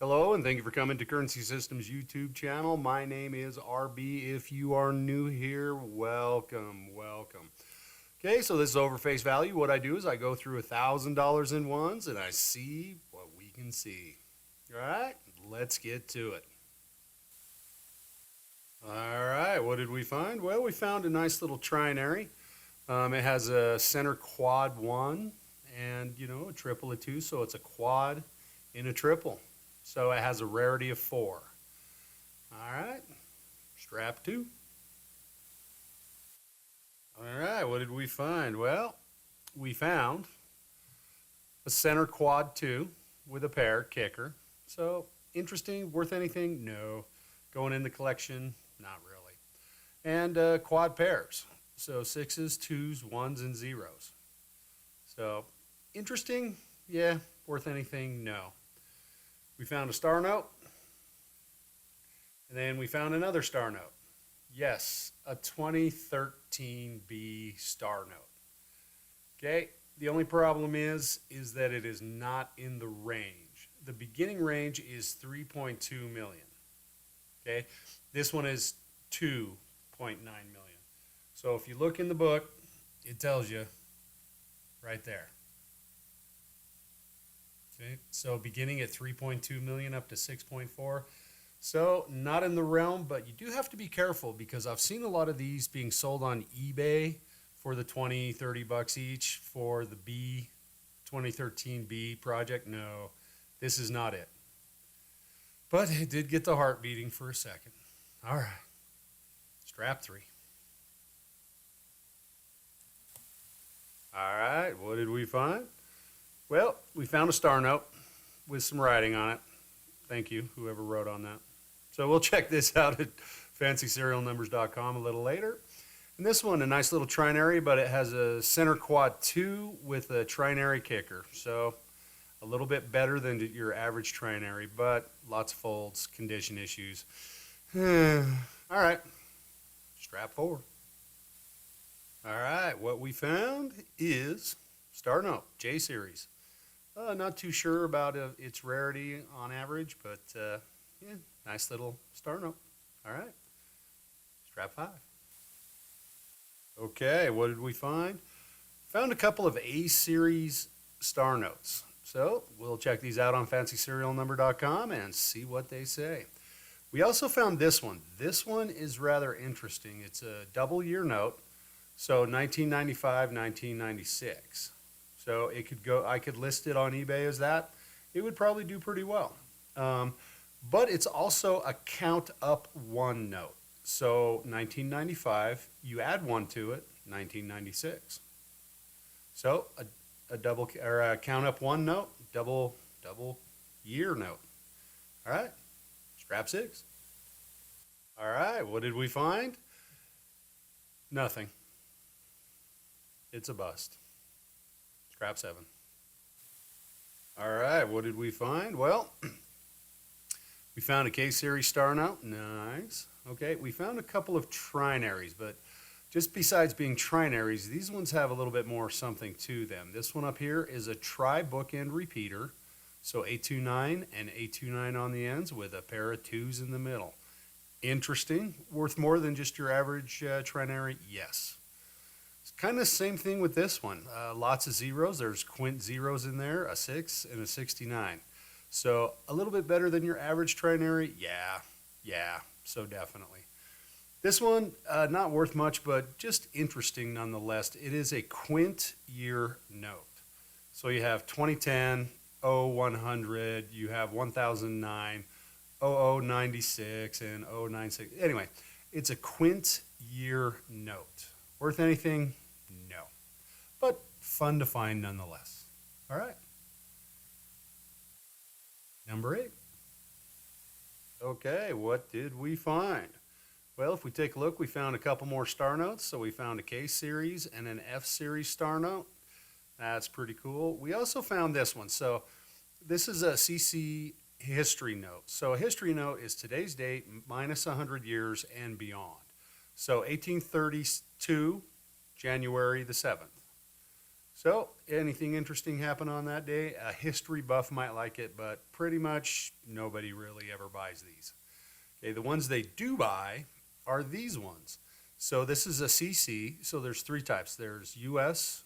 Hello, and thank you for coming to Currency Systems YouTube channel. My name is RB. If you are new here, welcome. Okay, so this is over face value. What I do is I go through $1,000 in ones and I see what we can see. All right, let's get to it. All right, what did we find? Well, we found a nice little trinary. It has a center quad 1 and, a triple of 2, so it's a quad in a triple. So it has a rarity of 4. All right, strap 2. All right, what did we find? Well, we found a center quad 2 with a pair kicker. So interesting, worth anything? No. Going in the collection? Not really. And quad pairs. So 6s, 2s, 1s, and 0s. So interesting? Yeah. Worth anything? No. We found a star note. And then we found another star note. Yes, a 2013 B star note. Okay, the only problem is that it is not in the range. The beginning range is 3.2 million. Okay, this one is 2.9 million. So if you look in the book, it tells you right there. Okay, so beginning at 3.2 million up to 6.4. So not in the realm, but you do have to be careful because I've seen a lot of these being sold on eBay for the 20, 30 bucks each for the B 2013 B project. No, this is not it. But it did get the heart beating for a second. All right, strap 3. All right, what did we find? Well, we found a star note with some writing on it. Thank you, whoever wrote on that. So we'll check this out at fancyserialnumbers.com a little later. And this one, a nice little trinary, but it has a center quad 2 with a trinary kicker. So a little bit better than your average trinary, but lots of folds, condition issues. All right, strap 4. All right, what we found is star note, J series. Not too sure about its rarity on average, but yeah, nice little star note. All right, strap 5. Okay, what did we find? Found a couple of A series star notes. So we'll check these out on fancyserialnumber.com and see what they say. We also found this one. This one is rather interesting. It's a double year note, so 1995, 1996. So it could go, I could list it on eBay as that. It would probably do pretty well. But it's also a count up 1 note. So 1995, you add 1 to it, 1996. So a double or a count up 1 note, double year note. All right, strap 6. All right, what did we find? Nothing. It's a bust. Strap 7. All right, what did we find? Well, we found a K-series star note. Nice. Okay, we found a couple of trinaries, but just besides being trinaries, these ones have a little bit more something to them. This one up here is a tri-bookend repeater, so 829 and 829 on the ends with a pair of 2s in the middle. Interesting. Worth more than just your average trinary? Yes. It's kind of the same thing with this one. Lots of zeros. There's Quint zeros in there, a 6 and a 69. So a little bit better than your average trinary? Yeah, so definitely. This one, not worth much, but just interesting nonetheless. It is a Quint year note. So you have 2010, 0100, you have 1009, 0096, and 096. Anyway, it's a Quint year note. Worth anything? No. But fun to find nonetheless. All right. Number 8. Okay, what did we find? Well, if we take a look, we found a couple more star notes. So we found a K series and an F series star note. That's pretty cool. We also found this one. So this is a CC history note. So a history note is today's date minus 100 years and beyond. So 1832, January the 7th. So, anything interesting happen on that day? A history buff might like it, but pretty much nobody really ever buys these. Okay, the ones they do buy are these ones. So this is a CC. So there's three types. There's US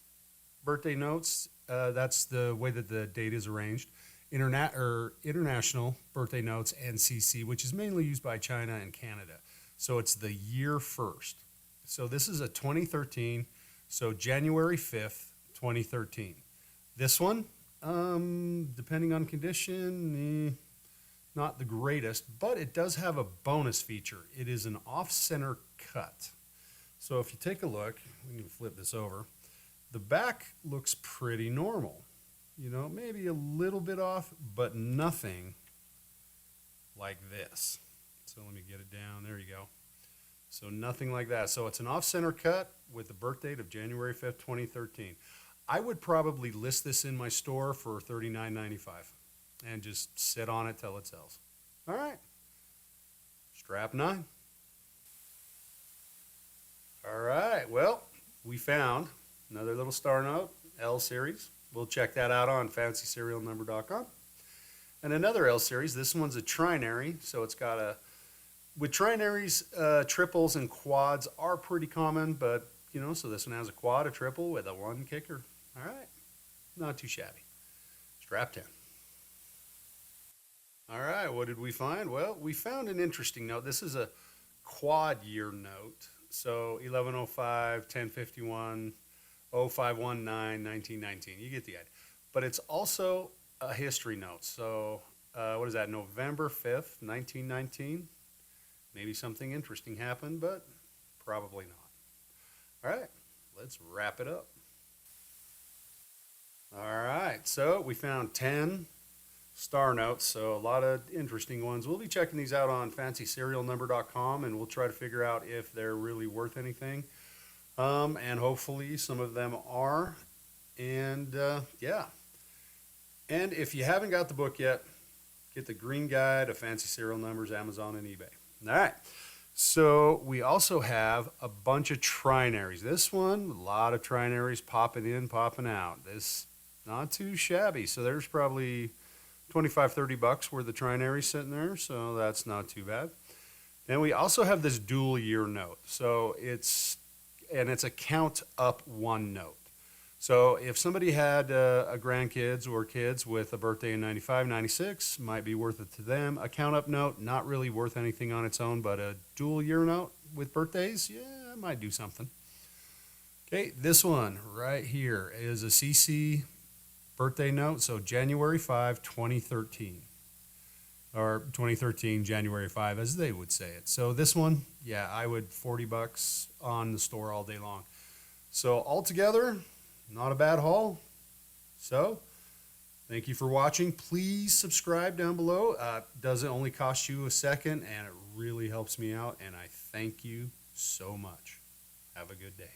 birthday notes. That's the way that the date is arranged. International birthday notes and CC, which is mainly used by China and Canada. So it's the year first. So this is a 2013. So January 5th, 2013. This one, depending on condition, not the greatest, but it does have a bonus feature. It is an off-center cut. So if you take a look, we can flip this over. The back looks pretty normal. You know, maybe a little bit off, but nothing like this. So let me get it down. There you go. So nothing like that. So it's an off-center cut with the birth date of January 5th, 2013. I would probably list this in my store for $39.95 and just sit on it till it sells. All right. Strap 9. All right. Well, we found another little star note, L series. We'll check that out on FancySerialNumber.com. And another L series. This one's a trinary, so it's got a... With trinaries, triples and quads are pretty common, but, you know, so this one has a quad, a triple with a 1 kicker. All right. Not too shabby. Strap 10. All right. What did we find? Well, we found an interesting note. This is a quad year note. So 1105, 1051, 0519, 1919. You get the idea. But it's also a history note. So what is that? November 5th, 1919. Maybe something interesting happened, but probably not. All right, let's wrap it up. All right, so we found 10 star notes, so a lot of interesting ones. We'll be checking these out on FancySerialNumber.com, and we'll try to figure out if they're really worth anything. And hopefully some of them are. And yeah. And if you haven't got the book yet, get the Green Guide of Fancy Serial Numbers, Amazon and eBay. All right, so we also have a bunch of trinaries. This one, a lot of trinaries popping in, popping out. This, not too shabby. So there's probably 25, 30 bucks worth of trinaries sitting there, so that's not too bad. Then we also have this dual year note. So it's a count up 1 note. So if somebody had a grandkids or kids with a birthday in 95, 96, might be worth it to them. A count up note, not really worth anything on its own, but a dual year note with birthdays, yeah, it might do something. Okay, this one right here is a CC birthday note. So January 5, 2013. Or 2013, January 5, as they would say it. So this one, yeah, I would 40 bucks on the store all day long. So altogether, not a bad haul. So, thank you for watching. Please subscribe down below. Doesn't only cost you a second, and it really helps me out, and I thank you so much. Have a good day.